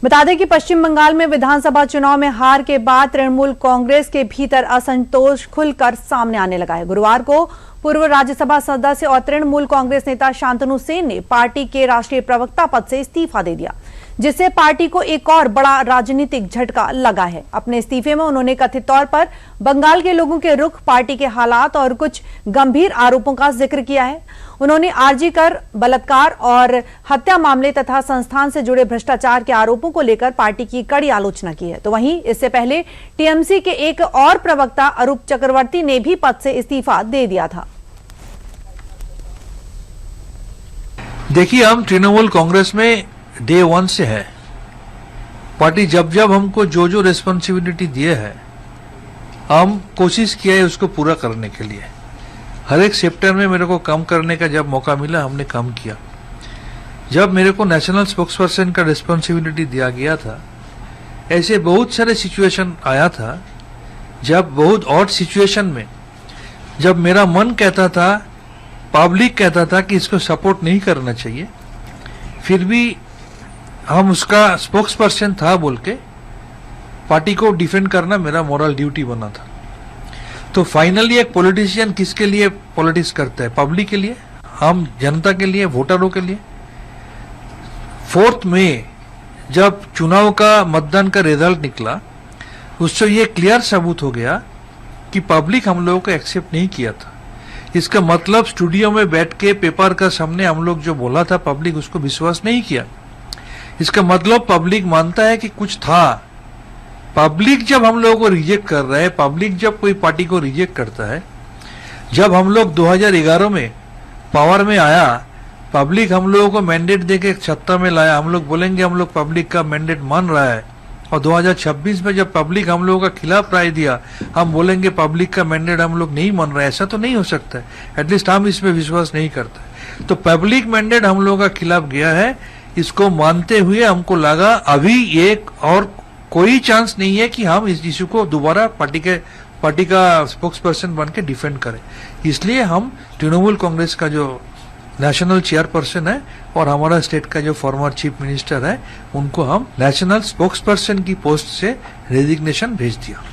बता दें कि पश्चिम बंगाल में विधानसभा चुनाव में हार के बाद तृणमूल कांग्रेस के भीतर असंतोष खुलकर सामने आने लगा है। गुरुवार को पूर्व राज्यसभा सदस्य और तृणमूल कांग्रेस नेता शांतनु सेन ने पार्टी के राष्ट्रीय प्रवक्ता पद से इस्तीफा दे दिया, जिससे पार्टी को एक और बड़ा राजनीतिक झटका लगा है। अपने इस्तीफे में उन्होंने कथित तौर पर बंगाल के लोगों के रुख, पार्टी के हालात और कुछ गंभीर आरोपों का जिक्र किया है। उन्होंने आरजी कर बलात्कार और हत्या मामले तथा संस्थान से जुड़े भ्रष्टाचार के आरोपों को लेकर पार्टी की कड़ी आलोचना की है। तो वहीं इससे पहले टीएमसी के एक और प्रवक्ता अरूप चक्रवर्ती ने भी पद से इस्तीफा दे दिया था। देखिए, हम तृणमूल कांग्रेस में डे 1 से है। पार्टी जब जब हमको जो जो रिस्पॉन्सिबिलिटी दिए है, हम कोशिश किया है उसको पूरा करने के लिए। हर एक सेक्टर में मेरे को काम करने का जब मौका मिला, हमने काम किया। जब मेरे को नेशनल स्पोक्सपर्सन का रिस्पॉन्सिबिलिटी दिया गया था, ऐसे बहुत सारे सिचुएशन आया था, जब बहुत ऑड सिचुएशन में जब मेरा मन कहता था, पब्लिक कहता था कि इसको सपोर्ट नहीं करना चाहिए, फिर भी हम उसका स्पोक्सपर्सन था बोल के पार्टी को डिफेंड करना मेरा मोरल ड्यूटी बना था। तो फाइनली एक पॉलिटिशियन किसके लिए पॉलिटिक्स करता है? पब्लिक के लिए, आम जनता के लिए, वोटरों के लिए। 4 मई जब चुनाव का मतदान का रिजल्ट निकला, उससे ये क्लियर सबूत हो गया कि पब्लिक हम लोगों को एक्सेप्ट नहीं किया था। इसका मतलब स्टूडियो में बैठ के पेपर का सामने हम लोग जो बोला था, पब्लिक उसको विश्वास नहीं किया। इसका मतलब पब्लिक मानता है कि कुछ था। पब्लिक जब हम लोगों को रिजेक्ट कर रहा है, पब्लिक जब कोई पार्टी को रिजेक्ट करता है, जब हम लोग 2011 में पावर में आया, पब्लिक हम लोगों को मैंडेट देके सत्ता में लाया, हम लोग बोलेंगे हम लोग पब्लिक का मैंडेट मान रहा है। और 2026 में जब पब्लिक हम लोगों का खिलाफ राय दिया, हम बोलेंगे पब्लिक का मैंडेट हम लोग नहीं मान रहे। ऐसा तो नहीं हो सकता है, एटलीस्ट हम इसमें विश्वास नहीं करते। तो पब्लिक मैंडेट हम लोगों का खिलाफ गया है, इसको मानते हुए हमको लगा अभी एक और कोई चांस नहीं है कि हम इस इश्यू को दोबारा पार्टी का स्पोक्सपर्सन बन के डिफेंड करें। इसलिए हम तृणमूल कांग्रेस का जो नेशनल चेयरपर्सन है और हमारा स्टेट का जो फॉर्मर चीफ मिनिस्टर है, उनको हम नेशनल स्पोक्सपर्सन की पोस्ट से रेजिग्नेशन भेज दिया।